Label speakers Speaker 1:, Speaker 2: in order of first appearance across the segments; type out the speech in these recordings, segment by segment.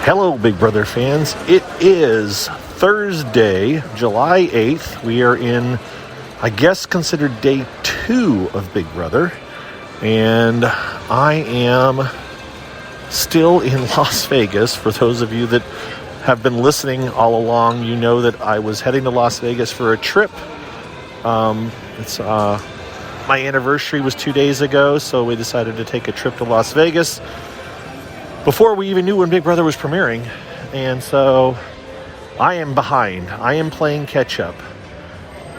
Speaker 1: Hello, Big Brother fans. It is Thursday, July 8th. We are in, I guess, considered day 2 of Big Brother. And I am still in Las Vegas. For those of you that have been listening all along, you know that I was heading to Las Vegas for a trip. My anniversary was 2 days ago, so we decided to take a trip to Las Vegas before we even knew when Big Brother was premiering. And so I am behind. I am playing catch up.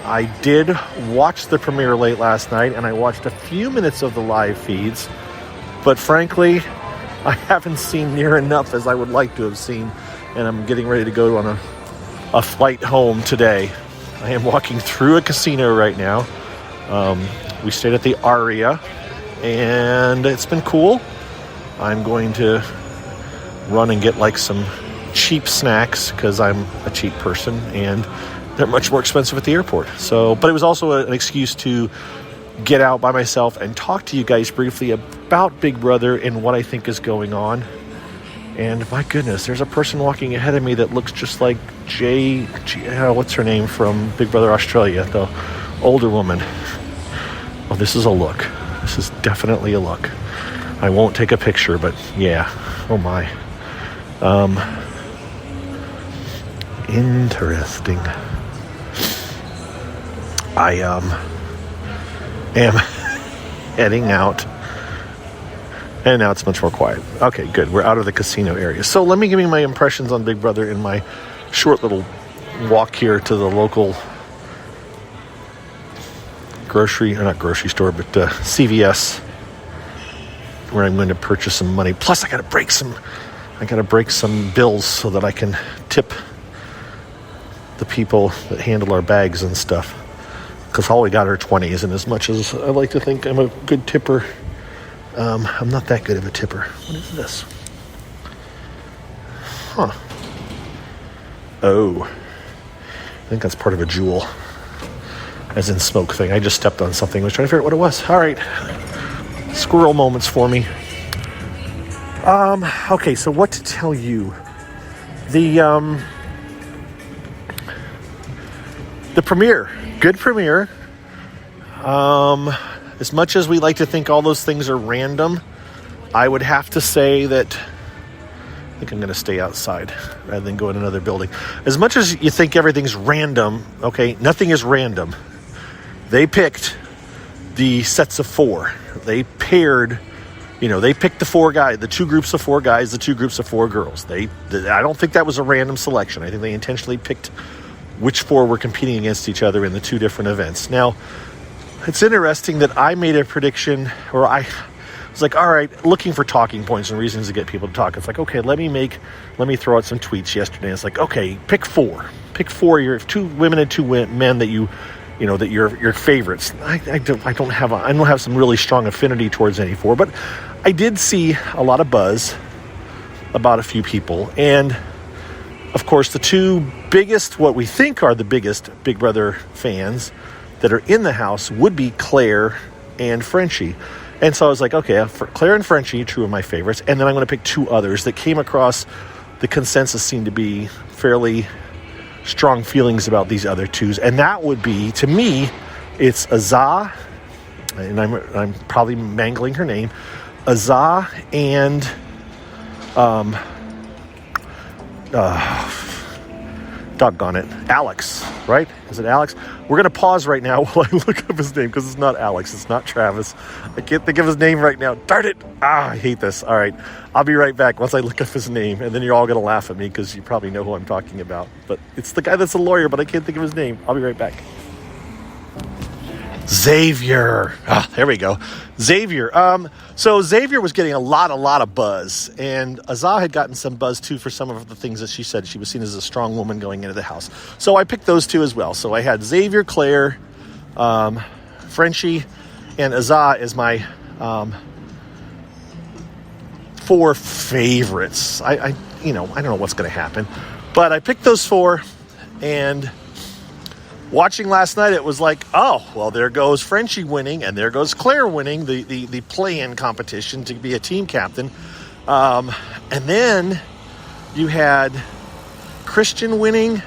Speaker 1: I did watch the premiere late last night, and I watched a few minutes of the live feeds. But frankly, I haven't seen near enough as I would like to have seen. And I'm getting ready to go on a flight home today. I am walking through a casino right now. We stayed at the Aria, and it's been cool. I'm going to run and get like some cheap snacks because I'm a cheap person and they're much more expensive at the airport. But it was also an excuse to get out by myself and talk to you guys briefly about Big Brother and what I think is going on. And my goodness, there's a person walking ahead of me that looks just like what's her name from Big Brother Australia, the older woman. Oh, this is a look. This is definitely a look. I won't take a picture, but yeah. Oh my. Interesting. I am heading out, and now it's much more quiet. Okay, good. We're out of the casino area. So let me give you my impressions on Big Brother in my short little walk here to the local not grocery store, but CVS, where I'm going to purchase some money. Plus, I got to break some bills so that I can tip the people that handle our bags and stuff. Because all we got are 20s, and as much as I like to think I'm a good tipper, I'm not that good of a tipper. What is this? Huh. Oh. I think that's part of a Juul, as in smoke thing. I just stepped on something. I was trying to figure out what it was. All right. Squirrel moments for me. Okay, so what to tell you? The premiere. Good premiere. As much as we like to think all those things are random, I would have to say that I think I'm going to stay outside rather than go in another building. As much as you think everything's random, okay, nothing is random. They picked the sets of 4. They paired, they picked the 2 groups of 4 guys, the 2 groups of 4 girls. I don't think that was a random selection. I think they intentionally picked which 4 were competing against each other in the 2 different events. Now, it's interesting that I made a prediction, or I was like, all right, looking for talking points and reasons to get people to talk. It's like, okay, let me throw out some tweets yesterday. It's like, okay, pick 4. Pick 4. You're 2 women and 2 men that that you're favorites. I don't have some really strong affinity towards any 4, but I did see a lot of buzz about a few people. And of course, the 2 biggest, what we think are the biggest Big Brother fans that are in the house would be Claire and Frenchie. And so I was like, okay, for Claire and Frenchie, 2 of my favorites. And then I'm going to pick 2 others that came across the consensus seemed to be fairly strong feelings about these other 2s. And that would be, to me, it's Azah, and I'm probably mangling her name, Azah and doggone it, Alex, right? Is it Alex? We're going to pause right now while I look up his name, because it's not Alex. It's not Travis. I can't think of his name right now. Darn it. I hate this. All right. I'll be right back once I look up his name, and then you're all going to laugh at me because you probably know who I'm talking about. But it's the guy that's a lawyer, but I can't think of his name. I'll be right back. Xavier. There we go. Xavier. So Xavier was getting a lot of buzz, and Azah had gotten some buzz too for some of the things that she said. She was seen as a strong woman going into the house. So I picked those 2 as well. So I had Xavier, Claire, Frenchie, and Azah as my 4 favorites. I don't know what's going to happen, but I picked those 4, and watching last night, it was like, oh, well, there goes Frenchie winning, and there goes Claire winning the play-in competition to be a team captain. And then You had Christian winning.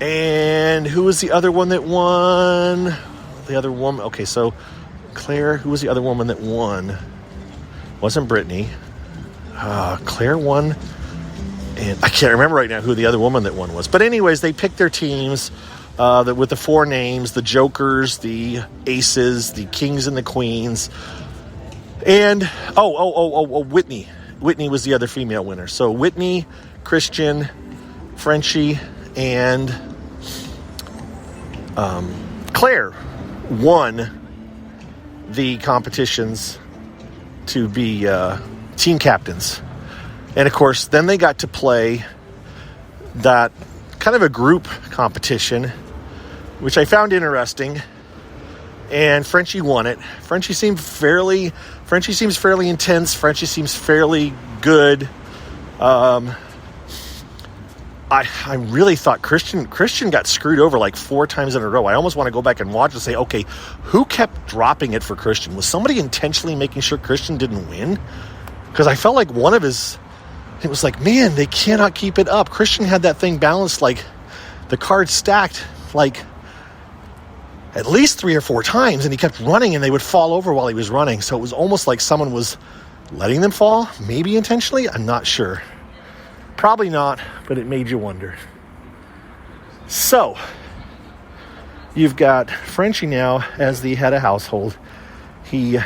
Speaker 1: And who was the other one that won? The other woman. Okay, so Claire, who was the other woman that won? Wasn't Brittany. Claire won. And I can't remember right now who the other woman that won was. But anyways, they picked their teams with the 4 names, the Jokers, the Aces, the Kings, and the Queens. And, Whitney. Whitney was the other female winner. So Whitney, Christian, Frenchie, and Claire won the competitions to be team captains. And of course, then they got to play that kind of a group competition, which I found interesting. And Frenchie won it. Frenchie seems fairly intense. Frenchie seems fairly good. I really thought Christian got screwed over like 4 times in a row. I almost want to go back and watch and say, okay, who kept dropping it for Christian? Was somebody intentionally making sure Christian didn't win? Because I felt like it was like, man, they cannot keep it up. Christian had that thing balanced, like the cards stacked like at least 3 or 4 times, and he kept running and they would fall over while he was running. So it was almost like someone was letting them fall, maybe intentionally. I'm not sure. Probably not, but it made you wonder. So, you've got Frenchie now as the head of household. The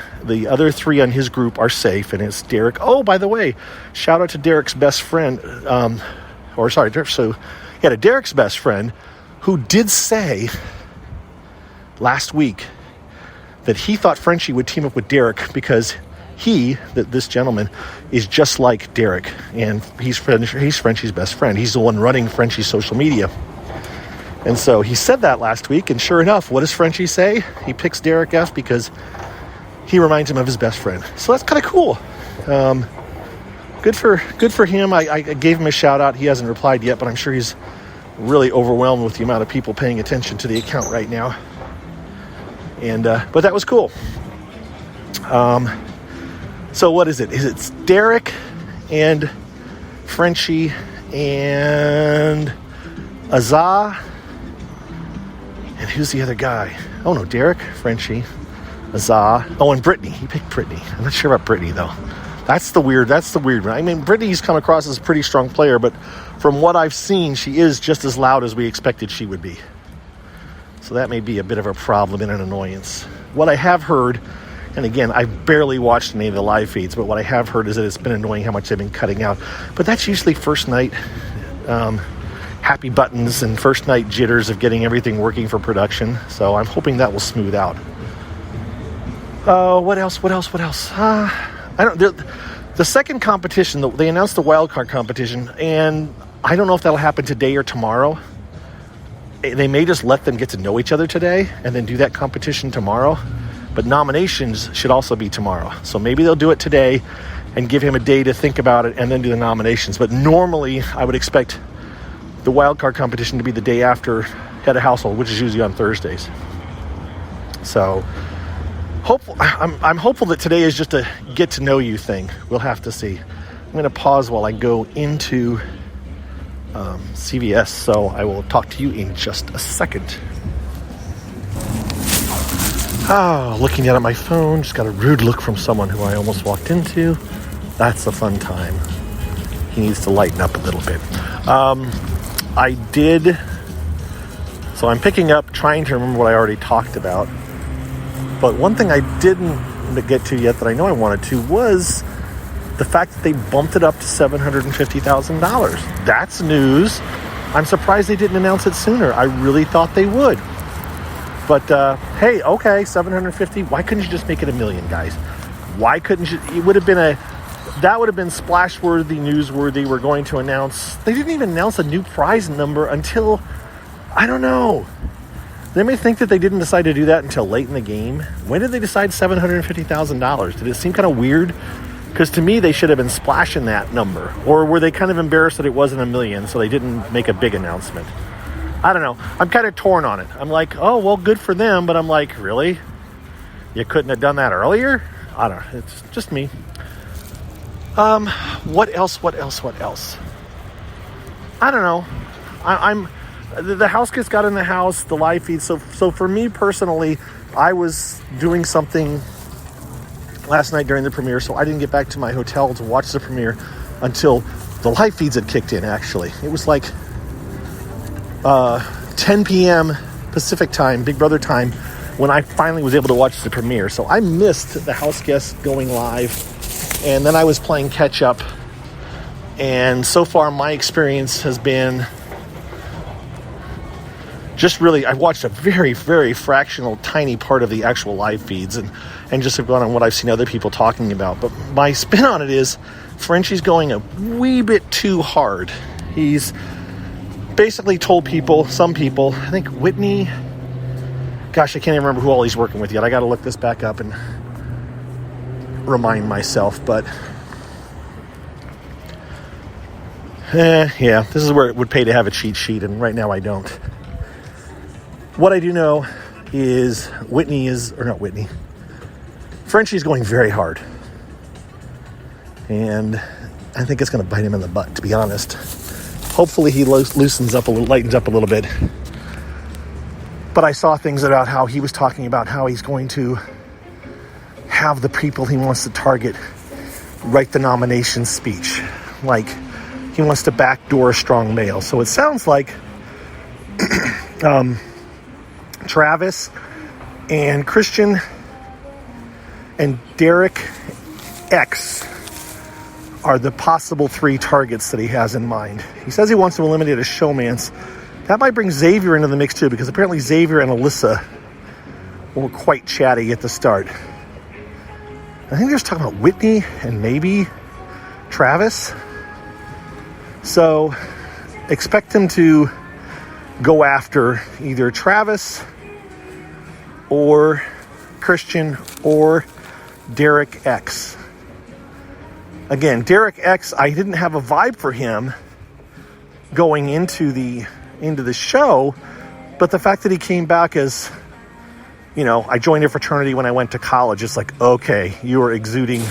Speaker 1: other 3 on his group are safe, and it's Derek. Oh, by the way, shout out to Derek's best friend. To Derek's best friend, who did say last week that he thought Frenchie would team up with Derek because this gentleman is just like Derek, and he's Frenchie's best friend. He's the one running Frenchie's social media. And so he said that last week, and sure enough, what does Frenchie say? He picks Derek F because he reminds him of his best friend. So that's kind of cool. Good for him. I gave him a shout out. He hasn't replied yet, but I'm sure he's really overwhelmed with the amount of people paying attention to the account right now. And but that was cool. So what is it? It's Derek and Frenchie and Azah. And who's the other guy? Oh no, Derek, Frenchie, Azah. Oh, and Brittany. He picked Brittany. I'm not sure about Brittany though. That's the weird one. I mean, Brittany's come across as a pretty strong player, but from what I've seen, she is just as loud as we expected she would be. So that may be a bit of a problem and an annoyance. What I have heard, and again, I've barely watched any of the live feeds, but what I have heard is that it's been annoying how much they've been cutting out. But that's usually first night happy buttons and first night jitters of getting everything working for production. So I'm hoping that will smooth out. What else? The second competition, they announced the wildcard competition, and I don't know if that'll happen today or tomorrow. They may just let them get to know each other today and then do that competition tomorrow. But nominations should also be tomorrow. So maybe they'll do it today and give him a day to think about it and then do the nominations. But normally I would expect the wildcard competition to be the day after head of household, which is usually on Thursdays. So I'm hopeful that today is just a get to know you thing. We'll have to see. I'm going to pause while I go into CVS, so I will talk to you in just a second. Looking at my phone, just got a rude look from someone who I almost walked into. That's a fun time. He needs to lighten up a little bit. So I'm picking up, trying to remember what I already talked about. But one thing I didn't get to yet that I know I wanted to was the fact that they bumped it up to $750,000. That's news. I'm surprised they didn't announce it sooner. I really thought they would. But hey, okay, 750. Why couldn't you just make it $1 million, guys? Why couldn't you? It would have been that would have been splash-worthy, newsworthy. We're going to announce. They didn't even announce a new prize number until, I don't know. They may think that they didn't decide to do that until late in the game. When did they decide $750,000? Did it seem kind of weird? Because to me, they should have been splashing that number. Or were they kind of embarrassed that it wasn't $1 million, so they didn't make a big announcement? I don't know. I'm kind of torn on it. I'm like, oh, well, good for them. But I'm like, really? You couldn't have done that earlier? I don't know. It's just me. What else? I don't know. I'm the house gets got in the house, the live feed. So for me personally, I was doing something last night during the premiere, so I didn't get back to my hotel to watch the premiere until the live feeds had kicked in. Actually, it was like 10 p.m. Pacific time, Big Brother time, when I finally was able to watch the premiere. So I missed the house guests going live, and then I was playing catch up. And so far, my experience has been just really, I've watched a very, very fractional, tiny part of the actual live feeds and just have gone on what I've seen other people talking about. But my spin on it is Frenchie's going a wee bit too hard. He's basically told people, some people, I think Whitney, gosh, I can't even remember who all he's working with yet. I got to look this back up and remind myself. But yeah, this is where it would pay to have a cheat sheet, and right now I don't. What I do know is Frenchie's going very hard. And I think it's going to bite him in the butt, to be honest. Hopefully he lightens up a little bit. But I saw things about how he was talking about how he's going to have the people he wants to target write the nomination speech. Like, he wants to backdoor a strong male. So it sounds like Travis and Christian and Derek X are the possible 3 targets that he has in mind. He says he wants to eliminate a showmance. That might bring Xavier into the mix too, because apparently Xavier and Alyssa were quite chatty at the start. I think they're just talking about Whitney and maybe Travis. So expect him to go after either Travis or Christian or Derek X. Again, Derek X, I didn't have a vibe for him going into the show, but the fact that he came back as, I joined a fraternity when I went to college, it's like, okay, you are exuding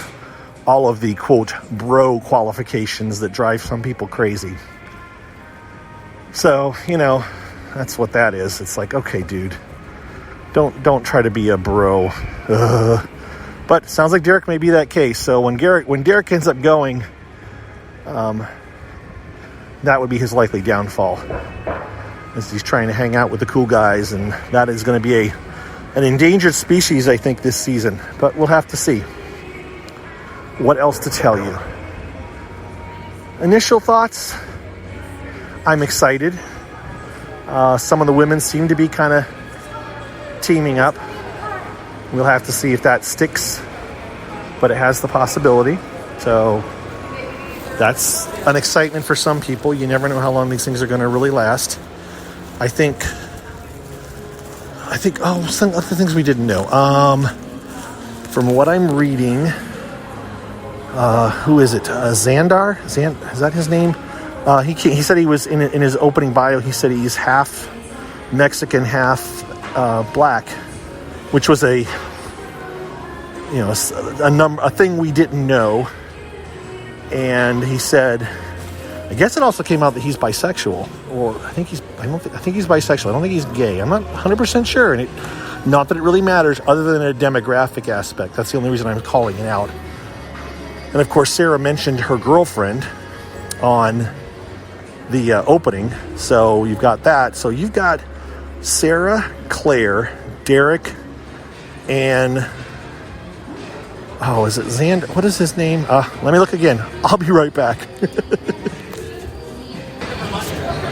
Speaker 1: all of the, quote, bro qualifications that drive some people crazy. So, that's what that is. It's like, okay, dude, don't try to be a bro. But it sounds like Derek may be that case. So when Derek ends up going, that would be his likely downfall, as he's trying to hang out with the cool guys, and that is going to be an endangered species, I think, this season. But we'll have to see. What else to tell you? Initial thoughts, I'm excited. Some of the women seem to be kind of teaming up. We'll have to see if that sticks, but it has the possibility. So that's an excitement for some people. You never know how long these things are going to really last. I think, some other things we didn't know. From what I'm reading, who is it? Xandar? Is that his name? He said he was in his opening bio. He said he's half Mexican, half black, which was a thing we didn't know. And he said, I guess it also came out that he's bisexual, or I think he's bisexual. I don't think he's gay. I'm not 100% sure, and not that it really matters, other than a demographic aspect. That's the only reason I'm calling it out. And of course, Sarah mentioned her girlfriend on the opening, so you've got that. So you've got Sarah, Claire, Derek, and is it Xander? What is his name? Let me look again. I'll be right back.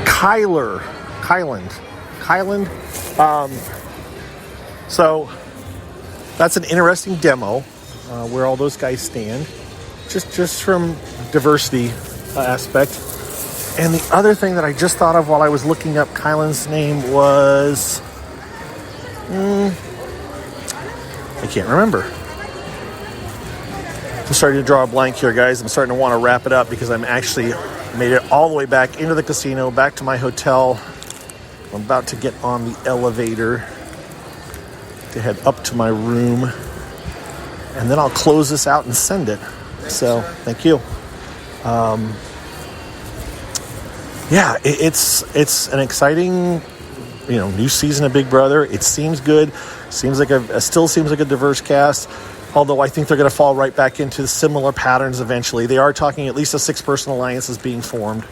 Speaker 1: Kyland. So that's an interesting demo where all those guys stand, just from diversity aspect. And the other thing that I just thought of while I was looking up Kyland's name was I can't remember. I'm starting to draw a blank here, guys. I'm starting to want to wrap it up because I'm actually made it all the way back into the casino, back to my hotel. I'm about to get on the elevator to head up to my room, and then I'll close this out and send it. So, thank you. yeah, it's an exciting, new season of Big Brother. It seems good. Still seems like a diverse cast. Although I think they're going to fall right back into similar patterns eventually. They are talking at least a 6-person alliance is being formed.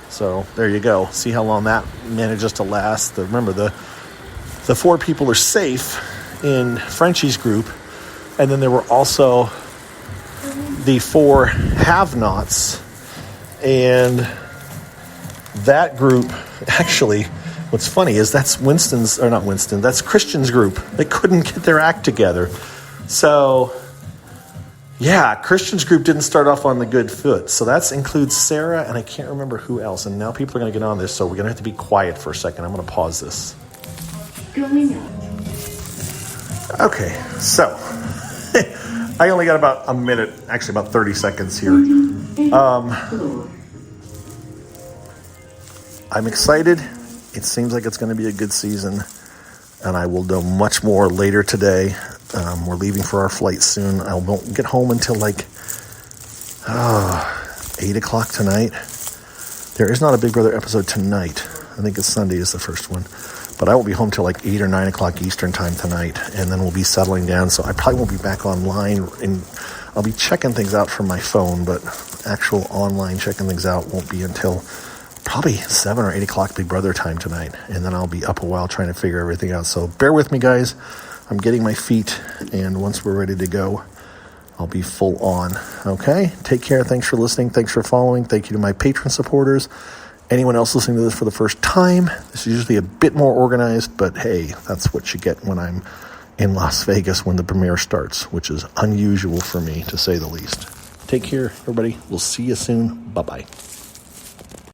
Speaker 1: So there you go. See how long that manages to last. Remember, the 4 people are safe in Frenchie's group. And then there were also the 4 have-nots. And that group, actually, what's funny is that's that's Christian's group. They couldn't get their act together. So, yeah, Christian's group didn't start off on the good foot. So that includes Sarah, and I can't remember who else. And now people are going to get on this, so we're going to have to be quiet for a second. I'm going to pause this.
Speaker 2: Going up.
Speaker 1: Okay, so I only got about a minute, actually about 30 seconds here. I'm excited. It seems like it's going to be a good season, and I will know much more later today. We're leaving for our flight soon. I won't get home until 8 o'clock tonight. There is not a Big Brother episode tonight. I think it's Sunday is the first one. But I won't be home till 8 or 9 o'clock Eastern time tonight, and then we'll be settling down. So I probably won't be back online, and I'll be checking things out from my phone, but actual online checking things out won't be until probably 7 or 8 o'clock Big Brother time tonight. And then I'll be up a while trying to figure everything out. So bear with me, guys. I'm getting my feet, and once we're ready to go, I'll be full on. Okay? Take care. Thanks for listening. Thanks for following. Thank you to my patron supporters. Anyone else listening to this for the first time, this is usually a bit more organized, but hey, that's what you get when I'm in Las Vegas when the premiere starts, which is unusual for me, to say the least. Take care, everybody. We'll see you soon. Bye-bye.